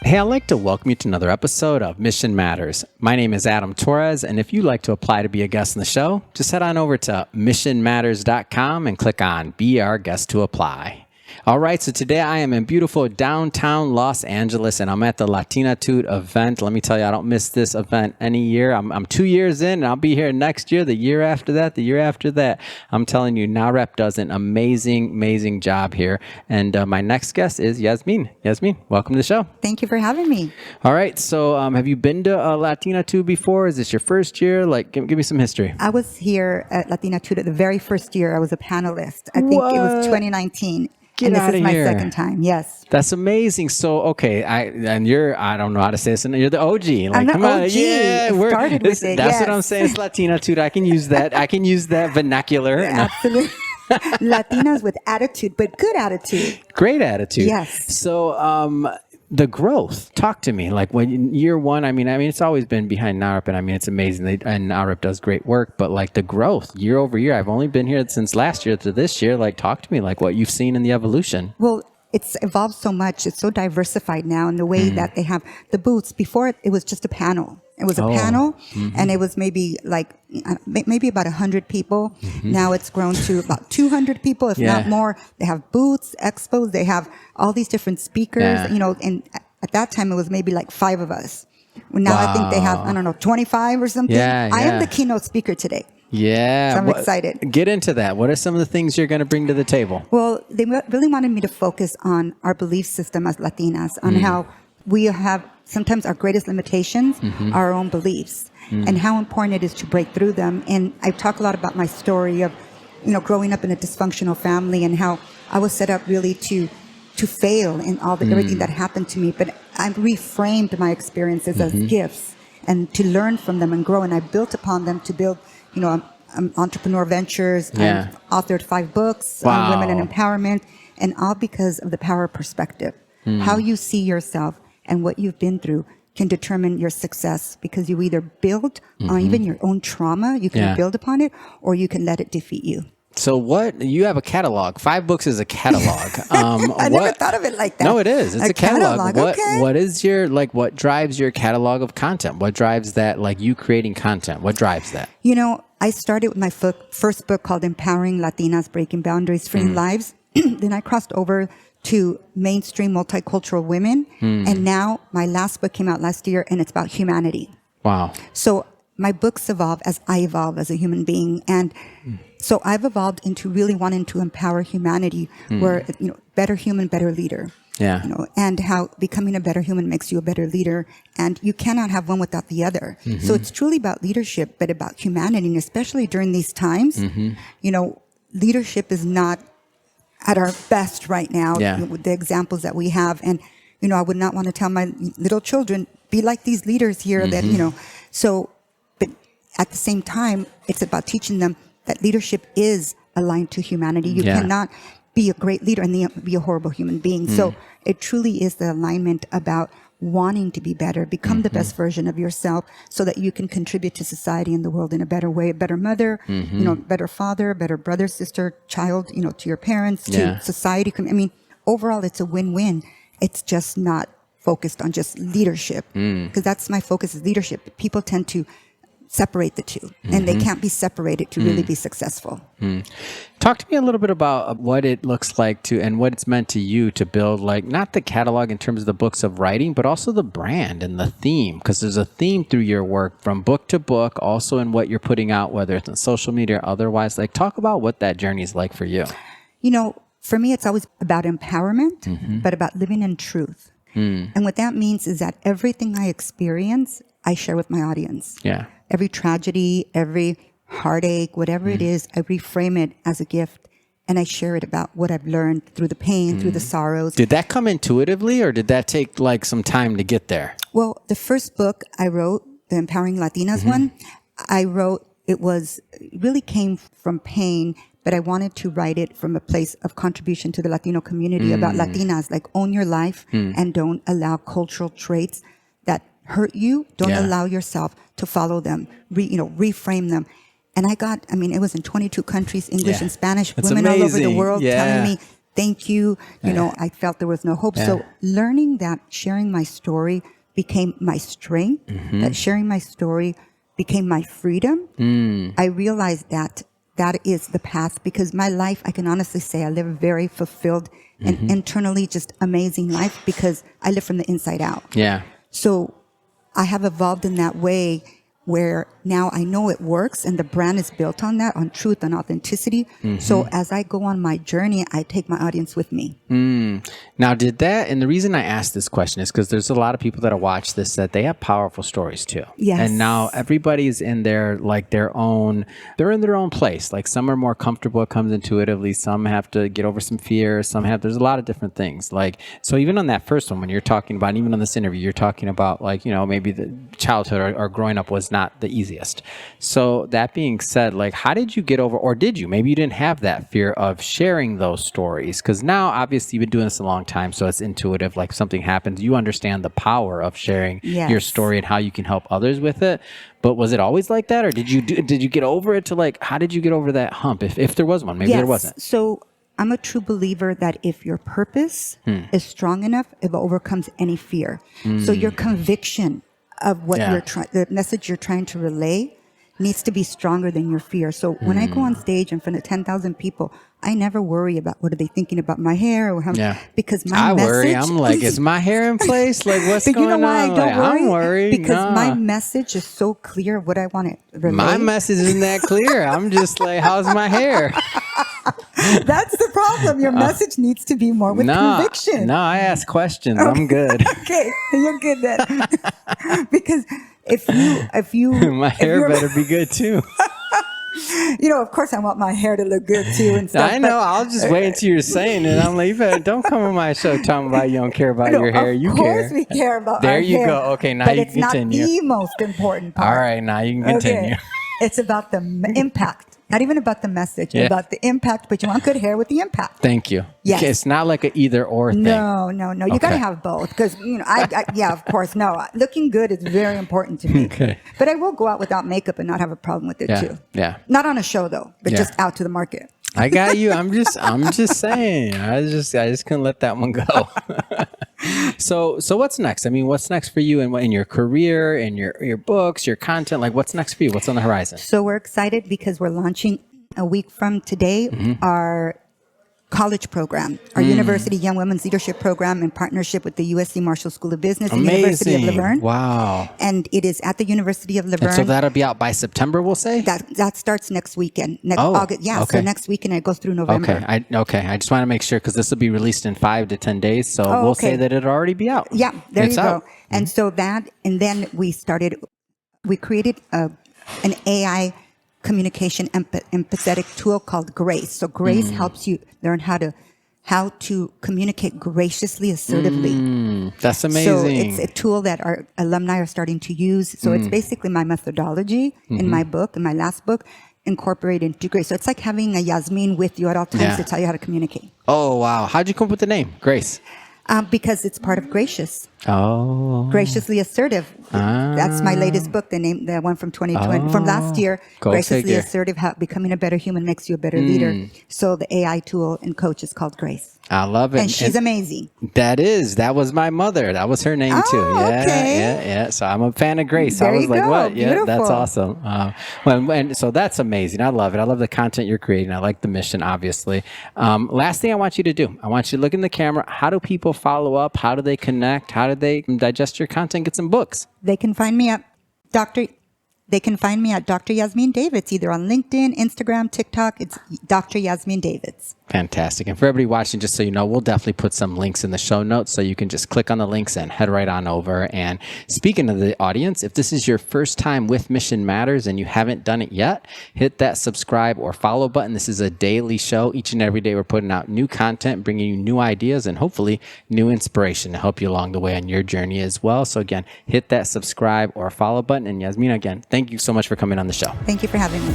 Hey, I'd like to welcome you to another episode of Mission Matters. My name is Adam Torres, and if you'd like to apply to be a guest on the show, just head on over to missionmatters.com and click on Be Our Guest to Apply. All right, so today I am in beautiful downtown Los Angeles, and I'm at the Latinitude event. Let me tell you, I don't miss this event any year. I'm 2 years in, and I'll be here next year, the year after that, the year after that. I'm telling you, NAREP does an amazing job here. And my next guest is Yasmin. Yasmin, welcome to the show. Thank you for having me. All right, so have you been to Latinitude before? Is this your first year? Like, give me some history. I was here at Latinitude the very first year. I was a panelist. I think it was 2019. Get and this is my here. Second time. Yes. That's amazing. So, okay, I don't know how to say this, and you're the OG. Like, I'm the come on. OG. Yeah, Started with it. That's yes. what I'm saying. It's Latinitude. I can use that. I can use that vernacular. Absolutely. Latinas with attitude, but good attitude. Great attitude. Yes. So, the growth. Talk to me. Like when year one, I mean, it's always been behind NAREP, and I mean, it's amazing. And NAREP does great work, but like the growth year over year, I've only been here since last year to this year. Like, talk to me, like what you've seen in the evolution. Well, it's evolved so much. It's so diversified now in the way that they have the booths. Before it was just a panel. It was a panel, and it was maybe about 100 people. Now it's grown to about 200 people, if not more. They have booths, expos. They have all these different speakers. And at that time it was maybe like 5 of us. Now I think they have 25 or something. I am the keynote speaker today. Yeah. So I'm excited. Get into that. What are some of the things you're going to bring to the table? Well, they really wanted me to focus on our belief system as Latinas, on how we have sometimes our greatest limitations are our own beliefs, and how important it is to break through them. And I talk a lot about my story of, growing up in a dysfunctional family and how I was set up really to fail in everything that happened to me. But I reframed my experiences as gifts and to learn from them and grow. And I built upon them to build, entrepreneur ventures. I've authored 5 books on women and empowerment, and all because of the power of perspective. How you see yourself and what you've been through can determine your success, because you either build on even your own trauma, you can build upon it, or you can let it defeat you. So you have a catalog. 5 books is a catalog. I never thought of it like that. No, it is. It's a catalog. Okay. What is what drives your catalog of content? What drives that, like you creating content? What drives that? I started with my first book called Empowering Latinas, Breaking Boundaries, Freeing Lives. Then I crossed over to mainstream multicultural women. And now my last book came out last year, and it's about humanity. Wow. So my books evolve as I evolve as a human being. And so I've evolved into really wanting to empower humanity, where, better human, better leader. Yeah. And how becoming a better human makes you a better leader. And you cannot have one without the other. So it's truly about leadership, but about humanity. And especially during these times, leadership is not at our best right now with the examples that we have. And, I would not want to tell my little children, be like these leaders here that, so, but at the same time, it's about teaching them that leadership is aligned to humanity. You cannot be a great leader and then be a horrible human being. So it truly is the alignment about wanting to be better, become the best version of yourself, so that you can contribute to society and the world in a better way, a better mother, better father, better brother, sister, child, to your parents, to society. I mean, overall, it's a win-win. It's just not focused on just leadership, because that's my focus is leadership. People tend to separate the two, and they can't be separated to really be successful. Talk to me a little bit about what it looks like and what it's meant to you to build, like, not the catalog in terms of the books of writing, but also the brand and the theme, because there's a theme through your work from book to book, also in what you're putting out, whether it's on social media or otherwise. Like, talk about what that journey is like for you. For me, it's always about empowerment, but about living in truth. And what that means is that everything I experience, I share with my audience. Yeah. Every tragedy, every heartache, whatever it is, I reframe it as a gift, and I share it about what I've learned through the pain, through the sorrows. Did that come intuitively, or did that take like some time to get there? Well, the first book I wrote, the Empowering Latinas one, it really came from pain, but I wanted to write it from a place of contribution to the Latino community about Latinas, like own your life and don't allow cultural traits that hurt you. Don't allow yourself to follow them, reframe them. And it was in 22 countries, English and Spanish, women all over the world telling me thank you. You know, I felt there was no hope. So learning that sharing my story became my strength, that sharing my story became my freedom. I realized that that is the path, because my life, I can honestly say I live a very fulfilled and internally just amazing life, because I live from the inside out. Yeah. So I have evolved in that way, where now I know it works, and the brand is built on that, on truth and authenticity. So as I go on my journey, I take my audience with me. Now, did that, and the reason I asked this question is because there's a lot of people that watch this that they have powerful stories too. Yes. And now everybody's in their, like their own, they're in their own place. Like some are more comfortable, it comes intuitively. Some have to get over some fear. Some have, there's a lot of different things. Like, so even on that first one, when you're talking about, even on this interview, you're talking about like, you know, maybe the childhood or growing up was not the easiest. So that being said, like, how did you get over, or did you, maybe you didn't have that fear of sharing those stories? Because now obviously you've been doing this a long time, so it's intuitive. Like something happens, you understand the power of sharing your story and how you can help others with it. But was it always like that, or did you get over it to like, how did you get over that hump? If there was one, maybe there wasn't. So I'm a true believer that if your purpose is strong enough, it overcomes any fear. So your conviction of what you're trying, the message you're trying to relay, needs to be stronger than your fear. So when I go on stage in front of 10,000 people, I never worry about what are they thinking about my hair or how, because my message. Worry. I'm like, is my hair in place? Like, what's going on? You know why I don't like, worry? I'm worried Because my message is so clear what I want to relay. My message isn't that clear. I'm just like, how's my hair? That's the problem. Your message needs to be more with conviction. No, I ask questions. I'm good. Okay, you're good then. Because if you my hair better be good too. You know, of course I want my hair to look good too and stuff. I know. I'll just wait until you're saying it. I'm like, you better don't come on my show talking about you don't care about your hair. You care. Of course we care about there our you hair. Go. Okay, now you can continue. But it's not the most important part. All right, now you can continue. Okay. It's about the impact. Not even about the message, about the impact, but you want good hair with the impact. Thank you. Yes. Okay, it's not like an either or thing. No. You got to have both, because, you know, yeah, of course. No, looking good is very important to me. Okay. But I will go out without makeup and not have a problem with it too. Yeah. Not on a show though, but just out to the market. I got you. I'm just saying. I just couldn't let that one go. So what's next? I mean, what's next for you in your career and your books, your content? Like, what's next for you? What's on the horizon? So we're excited because we're launching a week from today our college program, our University Young Women's Leadership Program, in partnership with the USC Marshall School of Business and University of La Verne. Wow. And it is at the University of La Verne. And so that'll be out by September, we'll say? That starts next weekend, August. Yeah, so next weekend it goes through November. Okay. I just want to make sure, because this will be released in 5 to 10 days. So we'll say that it'll already be out. Yeah, there it's you out. go. And so and then we created an AI communication empathetic tool called Grace. So Grace helps you learn how to communicate graciously, assertively. That's amazing. So it's a tool that our alumni are starting to use. So it's basically my methodology in my book, in my last book, incorporated into Grace. So it's like having a Yasmin with you at all times to tell you how to communicate. Oh, wow. How'd you come up with the name, Grace? Because it's part of Gracious. Oh. Graciously Assertive. That's my latest book, the one from 2020, from last year. Graciously Assertive, how becoming a better human makes you a better leader. So the AI tool and coach is called Grace. I love it. And she's amazing. That was my mother. That was her name too. Yeah. So I'm a fan of Grace. I was like, what? Yeah, Beautiful. that's awesome. And so that's amazing. I love it. I love the content you're creating. I like the mission, obviously. Last thing I want you to do, I want you to look in the camera. How do people follow up? How do they connect? How do they digest your content, get some books? They can find me at Dr. Yasmin Davidds, either on LinkedIn, Instagram, TikTok. It's Dr. Yasmin Davidds. Fantastic. And for everybody watching, just so you know, we'll definitely put some links in the show notes, so you can just click on the links and head right on over. And speaking of the audience, if this is your first time with Mission Matters and you haven't done it yet, hit that subscribe or follow button. This is a daily show. Each and every day we're putting out new content, bringing you new ideas and hopefully new inspiration to help you along the way on your journey as well. So again, hit that subscribe or follow button. And Yasmin, again, thank you so much for coming on the show. Thank you for having me.